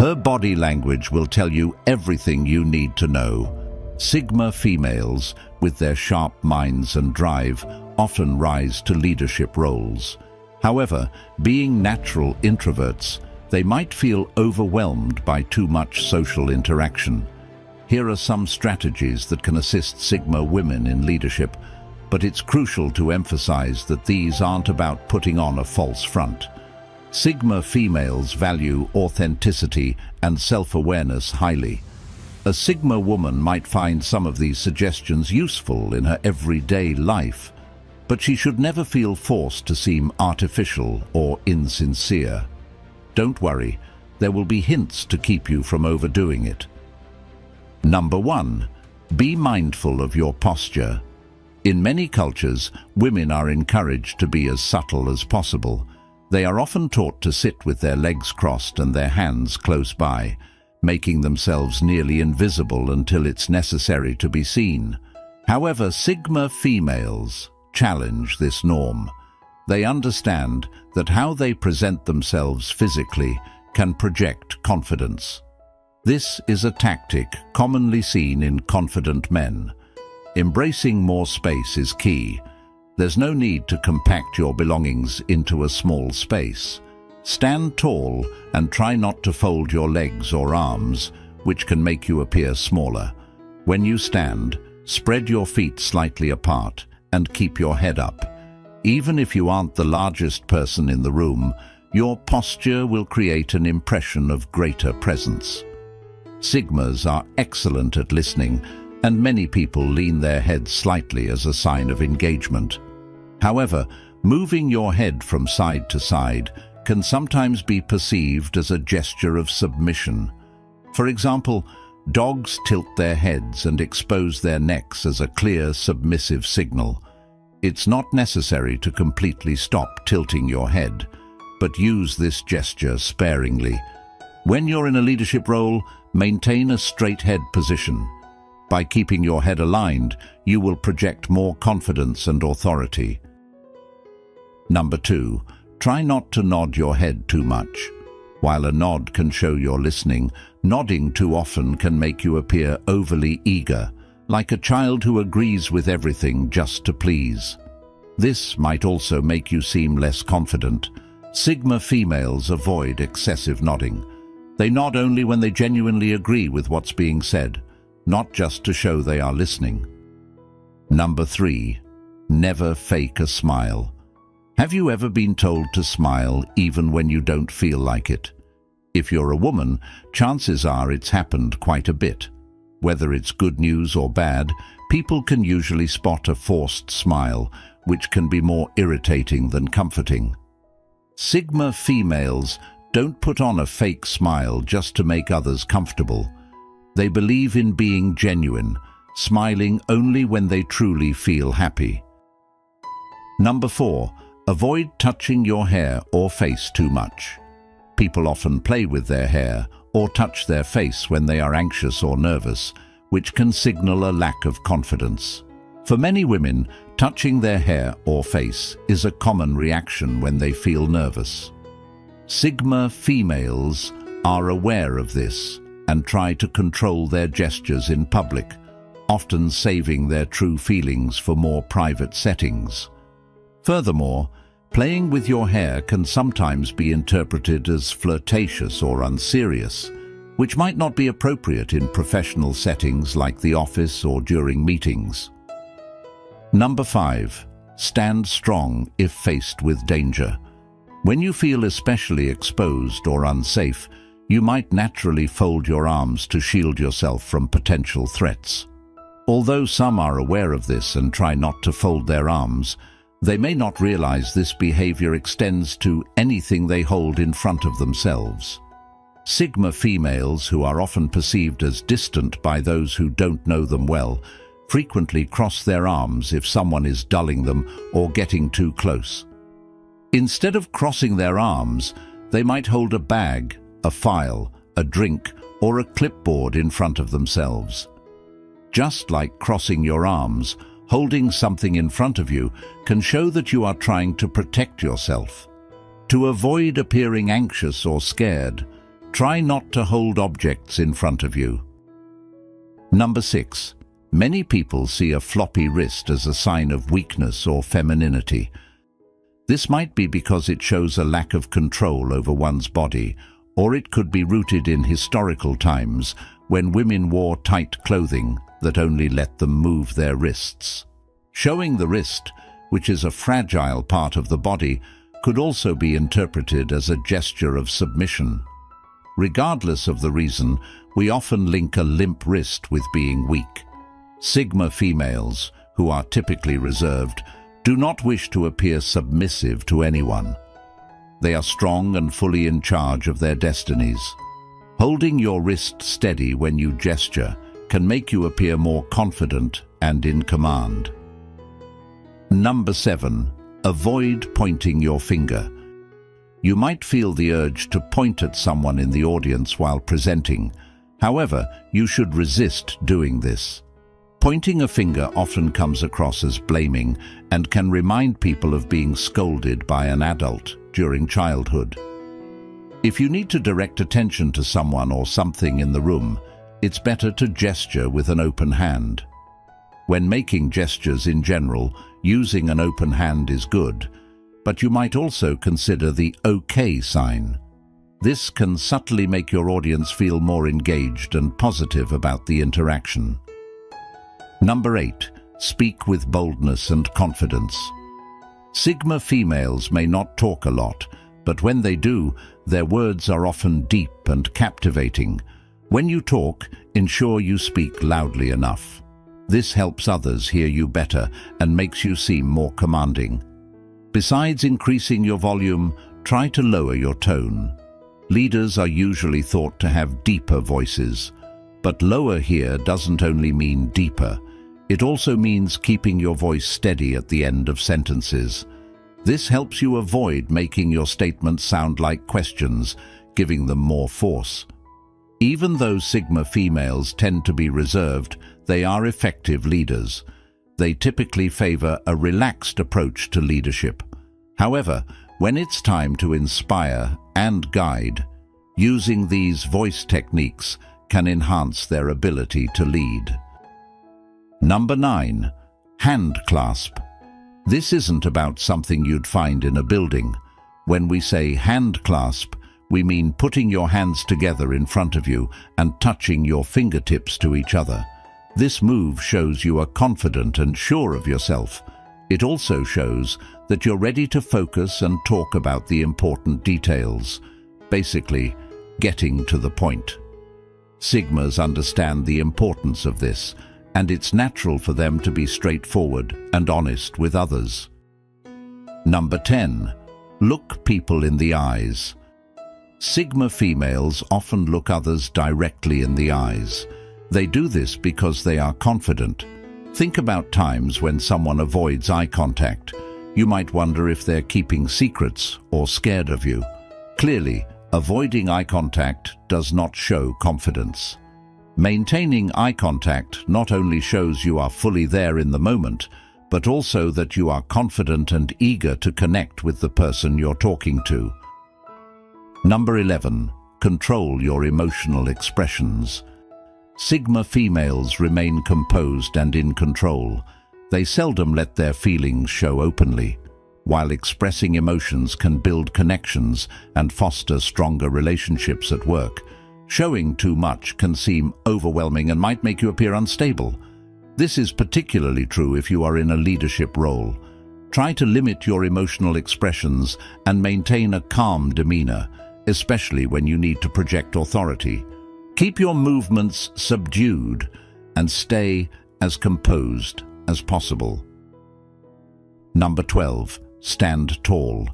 Her body language will tell you everything you need to know. Sigma females, with their sharp minds and drive, often rise to leadership roles. However, being natural introverts, they might feel overwhelmed by too much social interaction. Here are some strategies that can assist Sigma women in leadership, but it's crucial to emphasize that these aren't about putting on a false front. Sigma females value authenticity and self-awareness highly. A Sigma woman might find some of these suggestions useful in her everyday life, but she should never feel forced to seem artificial or insincere. Don't worry, there will be hints to keep you from overdoing it. Number 1. Be mindful of your posture. In many cultures, women are encouraged to be as subtle as possible. They are often taught to sit with their legs crossed and their hands close by, making themselves nearly invisible until it's necessary to be seen. However, Sigma females challenge this norm. They understand that how they present themselves physically can project confidence. This is a tactic commonly seen in confident men. Embracing more space is key. There's no need to compact your belongings into a small space. Stand tall and try not to fold your legs or arms, which can make you appear smaller. When you stand, spread your feet slightly apart and keep your head up. Even if you aren't the largest person in the room, your posture will create an impression of greater presence. Sigmas are excellent at listening, and many people lean their heads slightly as a sign of engagement. However, moving your head from side to side can sometimes be perceived as a gesture of submission. For example, dogs tilt their heads and expose their necks as a clear, submissive signal. It's not necessary to completely stop tilting your head, but use this gesture sparingly. When you're in a leadership role, maintain a straight head position. By keeping your head aligned, you will project more confidence and authority. Number 2. Try not to nod your head too much. While a nod can show you're listening, nodding too often can make you appear overly eager, like a child who agrees with everything just to please. This might also make you seem less confident. Sigma females avoid excessive nodding. They nod only when they genuinely agree with what's being said, not just to show they are listening. Number 3. Never fake a smile. Have you ever been told to smile even when you don't feel like it? If you're a woman, chances are it's happened quite a bit. Whether it's good news or bad, people can usually spot a forced smile, which can be more irritating than comforting. Sigma females don't put on a fake smile just to make others comfortable. They believe in being genuine, smiling only when they truly feel happy. Number 4. Avoid touching your hair or face too much. People often play with their hair or touch their face when they are anxious or nervous, which can signal a lack of confidence. For many women, touching their hair or face is a common reaction when they feel nervous. Sigma females are aware of this and try to control their gestures in public, often saving their true feelings for more private settings. Furthermore, playing with your hair can sometimes be interpreted as flirtatious or unserious, which might not be appropriate in professional settings like the office or during meetings. Number 5. Stand strong if faced with danger. When you feel especially exposed or unsafe, you might naturally fold your arms to shield yourself from potential threats. Although some are aware of this and try not to fold their arms, they may not realize this behavior extends to anything they hold in front of themselves. Sigma females, who are often perceived as distant by those who don't know them well, frequently cross their arms if someone is dulling them or getting too close. Instead of crossing their arms, they might hold a bag, a file, a drink, or a clipboard in front of themselves. Just like crossing your arms, holding something in front of you can show that you are trying to protect yourself. To avoid appearing anxious or scared, Try not to hold objects in front of you. Number 6. Many people see a floppy wrist as a sign of weakness or femininity. This might be because it shows a lack of control over one's body, or it could be rooted in historical times when women wore tight clothing that only let them move their wrists. Showing the wrist, which is a fragile part of the body, could also be interpreted as a gesture of submission. Regardless of the reason, we often link a limp wrist with being weak. Sigma females, who are typically reserved, do not wish to appear submissive to anyone. They are strong and fully in charge of their destinies. Holding your wrist steady when you gesture can make you appear more confident and in command. Number 7. Avoid pointing your finger. You might feel the urge to point at someone in the audience while presenting. However, you should resist doing this. Pointing a finger often comes across as blaming and can remind people of being scolded by an adult during childhood. If you need to direct attention to someone or something in the room, it's better to gesture with an open hand. When making gestures in general, using an open hand is good, but you might also consider the OK sign. This can subtly make your audience feel more engaged and positive about the interaction. Number 8. Speak with boldness and confidence. Sigma females may not talk a lot, but when they do, their words are often deep and captivating. When you talk, ensure you speak loudly enough. This helps others hear you better and makes you seem more commanding. Besides increasing your volume, try to lower your tone. Leaders are usually thought to have deeper voices, but lower here doesn't only mean deeper. It also means keeping your voice steady at the end of sentences. This helps you avoid making your statements sound like questions, giving them more force. Even though Sigma females tend to be reserved, they are effective leaders. They typically favor a relaxed approach to leadership. However, when it's time to inspire and guide, using these voice techniques can enhance their ability to lead. Number 9. Hand clasp. This isn't about something you'd find in a building. When we say hand clasp, we mean putting your hands together in front of you and touching your fingertips to each other. This move shows you are confident and sure of yourself. It also shows that you're ready to focus and talk about the important details. Basically, getting to the point. Sigmas understand the importance of this, and it's natural for them to be straightforward and honest with others. Number 10. Look people in the eyes. Sigma females often look others directly in the eyes. They do this because they are confident. Think about times when someone avoids eye contact. You might wonder if they're keeping secrets or scared of you. Clearly, avoiding eye contact does not show confidence. Maintaining eye contact not only shows you are fully there in the moment, but also that you are confident and eager to connect with the person you're talking to. Number 11. Control your emotional expressions. Sigma females remain composed and in control. They seldom let their feelings show openly. While expressing emotions can build connections and foster stronger relationships at work, showing too much can seem overwhelming and might make you appear unstable. This is particularly true if you are in a leadership role. Try to limit your emotional expressions and maintain a calm demeanor, especially when you need to project authority. Keep your movements subdued and stay as composed as possible. Number 12. Stand tall.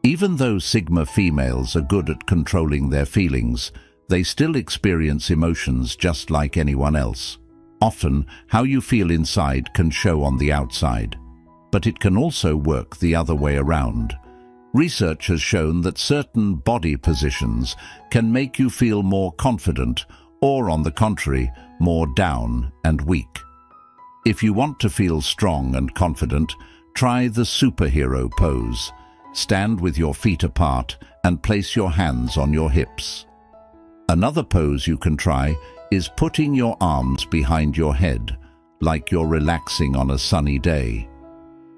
Even though Sigma females are good at controlling their feelings, they still experience emotions just like anyone else. Often, how you feel inside can show on the outside, but it can also work the other way around. Research has shown that certain body positions can make you feel more confident or, on the contrary, more down and weak. If you want to feel strong and confident, try the superhero pose. Stand with your feet apart and place your hands on your hips. Another pose you can try is putting your arms behind your head, like you're relaxing on a sunny day.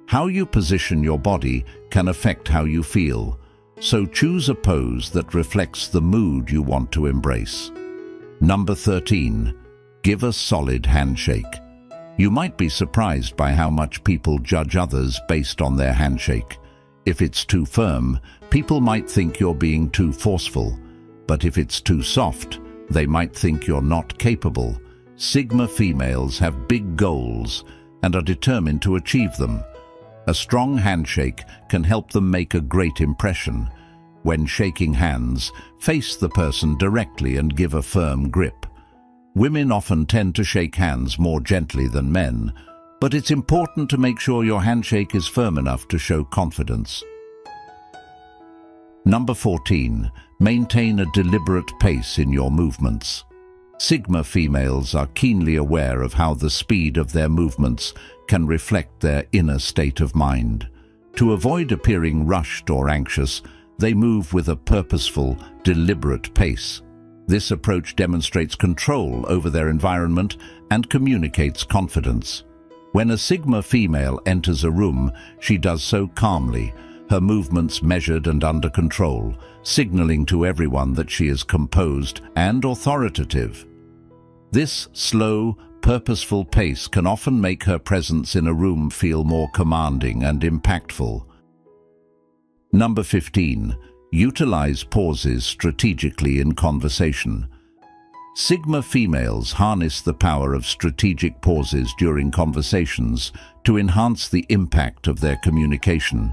How you position your body can affect how you feel, so choose a pose that reflects the mood you want to embrace. Number 13. Give a solid handshake. You might be surprised by how much people judge others based on their handshake. If it's too firm, people might think you're being too forceful, but if it's too soft, they might think you're not capable. Sigma females have big goals and are determined to achieve them. A strong handshake can help them make a great impression. When shaking hands, face the person directly and give a firm grip. Women often tend to shake hands more gently than men, but it's important to make sure your handshake is firm enough to show confidence. Number 14. Maintain a deliberate pace in your movements. Sigma females are keenly aware of how the speed of their movements can reflect their inner state of mind. To avoid appearing rushed or anxious, they move with a purposeful, deliberate pace. This approach demonstrates control over their environment and communicates confidence. When a Sigma female enters a room, she does so calmly, her movements measured and under control, signaling to everyone that she is composed and authoritative. This slow, purposeful pace can often make her presence in a room feel more commanding and impactful. Number 15. Utilize pauses strategically in conversation. Sigma females harness the power of strategic pauses during conversations to enhance the impact of their communication.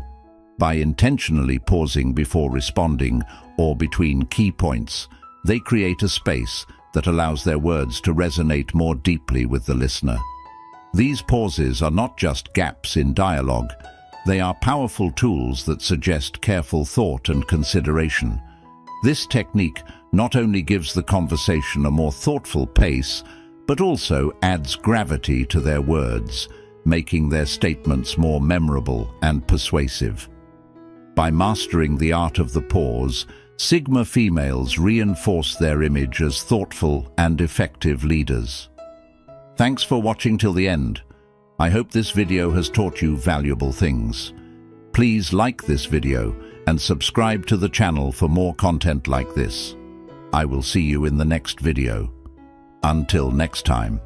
By intentionally pausing before responding or between key points, they create a space that allows their words to resonate more deeply with the listener. These pauses are not just gaps in dialogue, they are powerful tools that suggest careful thought and consideration. This technique not only gives the conversation a more thoughtful pace, but also adds gravity to their words, making their statements more memorable and persuasive. By mastering the art of the pause, Sigma females reinforce their image as thoughtful and effective leaders. Thanks for watching till the end. I hope this video has taught you valuable things. Please like this video and subscribe to the channel for more content like this. I will see you in the next video. Until next time.